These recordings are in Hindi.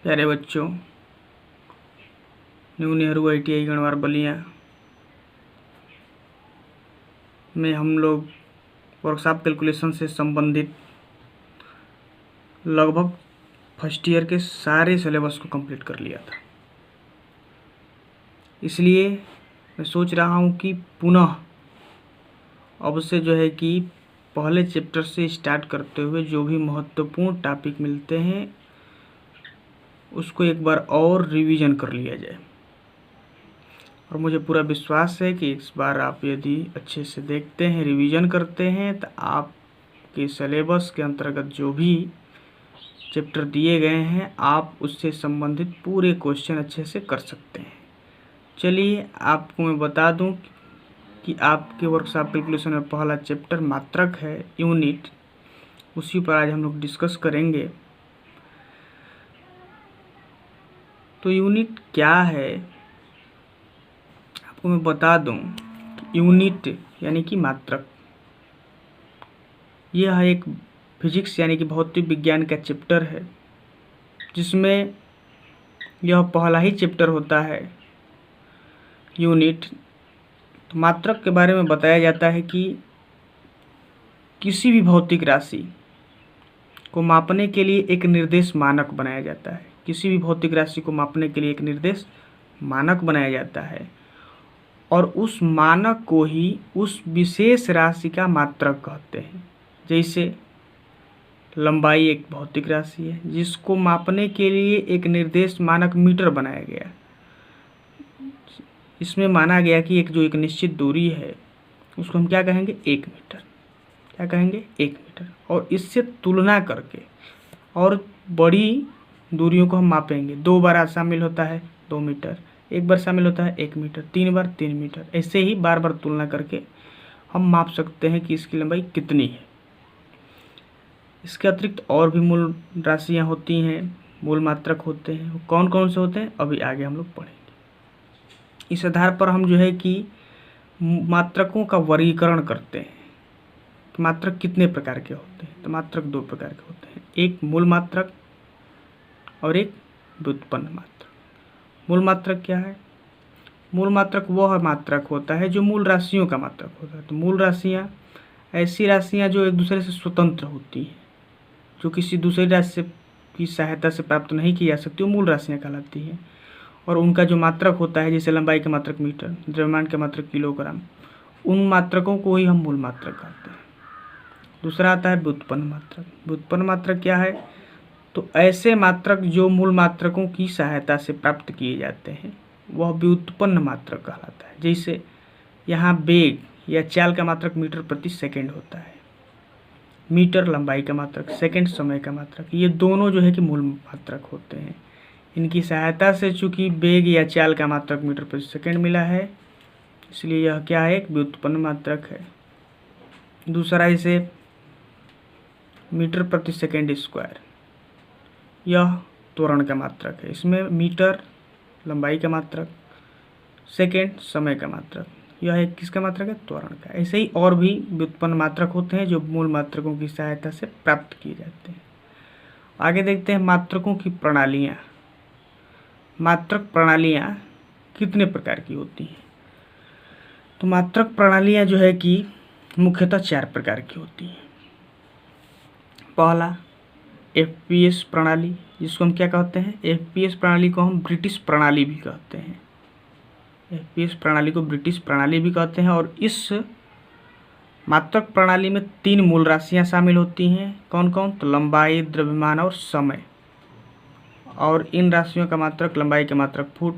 प्यारे बच्चों, न्यू नेहरू ITI गणवार बलिया में हम लोग वर्कशॉप कैलकुलेशन से संबंधित लगभग फर्स्ट ईयर के सारे सिलेबस को कंप्लीट कर लिया था। इसलिए मैं सोच रहा हूँ कि पुनः अब से जो है कि पहले चैप्टर से स्टार्ट करते हुए जो भी महत्वपूर्ण टॉपिक मिलते हैं उसको एक बार और रिवीजन कर लिया जाए। और मुझे पूरा विश्वास है कि इस बार आप यदि अच्छे से देखते हैं, रिवीजन करते हैं, तो आपके सिलेबस के अंतर्गत जो भी चैप्टर दिए गए हैं आप उससे संबंधित पूरे क्वेश्चन अच्छे से कर सकते हैं। चलिए आपको मैं बता दूं कि आपके वर्कशॉप कैलकुलेशन में पहला चैप्टर मात्रक है, यूनिट, उसी पर आज हम लोग डिस्कस करेंगे। तो यूनिट क्या है आपको मैं बता दूं। यूनिट यानी कि मात्रक, यह एक फिजिक्स यानी कि भौतिक विज्ञान का चैप्टर है जिसमें यह पहला ही चैप्टर होता है यूनिट। तो मात्रक के बारे में बताया जाता है कि किसी भी भौतिक राशि को मापने के लिए एक निर्देश मानक बनाया जाता है। किसी भी भौतिक राशि को मापने के लिए एक निर्देश मानक बनाया जाता है और उस मानक को ही उस विशेष राशि का मात्रक कहते हैं। जैसे लंबाई एक भौतिक राशि है जिसको मापने के लिए एक निर्देश मानक मीटर बनाया गया। इसमें माना गया कि एक निश्चित दूरी है उसको हम क्या कहेंगे, 1 मीटर। क्या कहेंगे, 1 मीटर। और इससे तुलना करके और बड़ी दूरियों को हम मापेंगे। 2 बार शामिल होता है 2 मीटर, 1 बार शामिल होता है 1 मीटर, 3 बार 3 मीटर। ऐसे ही बार बार तुलना करके हम माप सकते हैं कि इसकी लंबाई कितनी है। इसके अतिरिक्त और भी मूल राशियाँ होती हैं, मूल मात्रक होते हैं। वो कौन कौन से होते हैं अभी आगे हम लोग पढ़ेंगे। इस आधार पर हम जो है कि मात्रकों का वर्गीकरण करते हैं। तो मात्रक कितने प्रकार के होते हैं? तो मात्रक 2 प्रकार के होते हैं, एक मूल मात्रक और एक व्युत्पन्न मात्रक। मूल मात्रक क्या है? मूल मात्रक वह मात्रक होता है जो मूल राशियों का मात्रक होता है। तो मूल राशियाँ ऐसी राशियाँ जो एक दूसरे से स्वतंत्र होती हैं, जो किसी दूसरी राशि की सहायता से प्राप्त नहीं की जा सकती, वो मूल राशियाँ कहलाती हैं। और उनका जो मात्रक होता है, जैसे लंबाई का मात्रक मीटर, द्रव्यमान का मात्रक किलोग्राम, उन मात्रकों को ही हम मूल मात्रक कहते हैं। दूसरा आता है व्युत्पन्न मात्रक। व्युत्पन्न मात्रक क्या है? तो ऐसे मात्रक जो मूल मात्रकों की सहायता से प्राप्त किए जाते हैं वह व्युत्पन्न मात्रक कहलाता है। जैसे यहाँ वेग या चाल का मात्रक मीटर प्रति सेकंड होता है। मीटर लंबाई का मात्रक, सेकंड समय का मात्रक, ये दोनों जो है कि मूल मात्रक होते हैं। इनकी सहायता से चूंकि वेग या चाल का मात्रक मीटर प्रति सेकंड मिला है, इसलिए यह क्या है, एक व्युत्पन्न मात्रक है। दूसरा इसे मीटर प्रति सेकंड स्क्वायर, यह त्वरण का मात्रक है। इसमें मीटर लंबाई का मात्रक, सेकंड समय का मात्रक, यह एक किसका मात्रक है, त्वरण का। ऐसे ही और भी व्युत्पन्न मात्रक होते हैं जो मूल मात्रकों की सहायता से प्राप्त किए जाते हैं। आगे देखते हैं मात्रकों की प्रणालियाँ। मात्रक प्रणालियाँ कितने प्रकार की होती हैं? तो मात्रक प्रणालियाँ जो है कि मुख्यतः 4 प्रकार की होती हैं। पहला FPS प्रणाली, जिसको हम क्या कहते हैं, FPS प्रणाली को हम ब्रिटिश प्रणाली भी कहते हैं। FPS प्रणाली को ब्रिटिश प्रणाली भी कहते हैं। और इस मात्रक प्रणाली में 3 मूल राशियाँ शामिल होती हैं। कौन कौन? तो लंबाई, द्रव्यमान और समय। और इन राशियों का मात्रक, लंबाई का मात्रक फुट,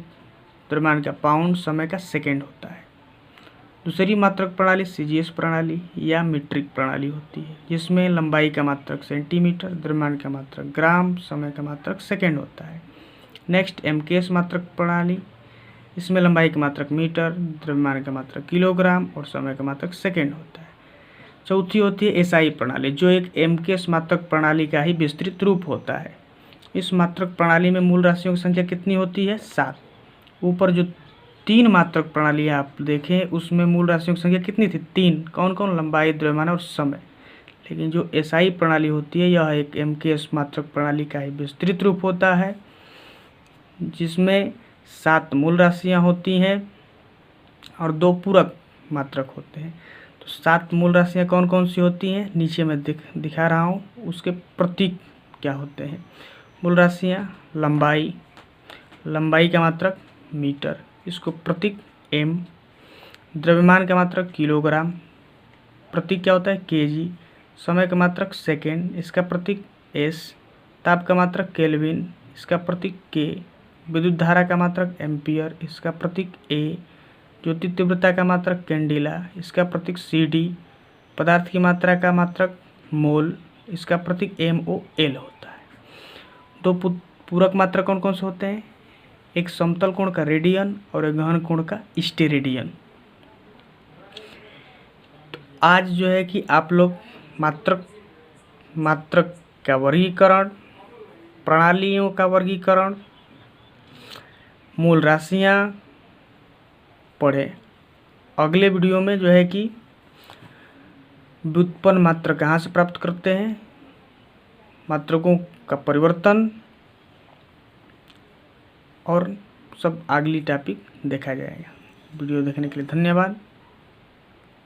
द्रव्यमान का पाउंड, समय का सेकंड होता है। दूसरी मात्रक प्रणाली CGS प्रणाली या मीट्रिक प्रणाली होती है, जिसमें लंबाई का मात्रक सेंटीमीटर, द्रव्यमान का मात्रक ग्राम, समय का मात्रक सेकंड होता है। नेक्स्ट MKS मात्रक प्रणाली, इसमें लंबाई का मात्रक मीटर, द्रव्यमान का मात्रक किलोग्राम और समय का मात्रक सेकंड होता है। चौथी होती है SI प्रणाली, जो एक MKS मात्रक प्रणाली का ही विस्तृत रूप होता है। इस मात्रक प्रणाली में मूल राशियों की संख्या कितनी होती है? 7। ऊपर जो 3 मात्रक प्रणाली आप देखें उसमें मूल राशियों की संख्या कितनी थी? 3। कौन कौन? लंबाई, द्रव्यमान और समय। लेकिन जो SI प्रणाली होती है यह एक MKS मात्रक प्रणाली का ही विस्तृत रूप होता है जिसमें 7 मूल राशियां होती हैं और 2 पूरक मात्रक होते हैं। तो 7 मूल राशियां कौन कौन सी होती हैं, नीचे मैं दिखा रहा हूँ, उसके प्रतीक क्या होते हैं। मूल राशियां लंबाई, लंबाई का मात्रक मीटर, इसको प्रतीक एम। द्रव्यमान का मात्रक किलोग्राम, प्रतीक क्या होता है केजी। समय का मात्रक सेकेंड, इसका प्रतीक एस। ताप का मात्रक केल्विन, इसका प्रतीक के। विद्युत धारा का मात्रक एम्पियर, इसका प्रतीक ए। ज्योति तीव्रता का मात्रक कैंडिला, इसका प्रतीक सी डी। पदार्थ की मात्रा का मात्रक मोल, इसका प्रतीक MOL होता है। 2 पूरक मात्रक कौन कौन से होते हैं, एक समतल कोण का रेडियन और एक गहन कोण का स्टेरेडियन। तो आज जो है कि आप लोग मात्रक का वर्गीकरण, प्रणालियों का वर्गीकरण, मूल राशियां पढ़े। अगले वीडियो में जो है कि व्युत्पन्न मात्रक कहाँ से प्राप्त करते हैं, मात्रकों का परिवर्तन और सब अगली टॉपिक देखा जाएगा। वीडियो देखने के लिए धन्यवाद।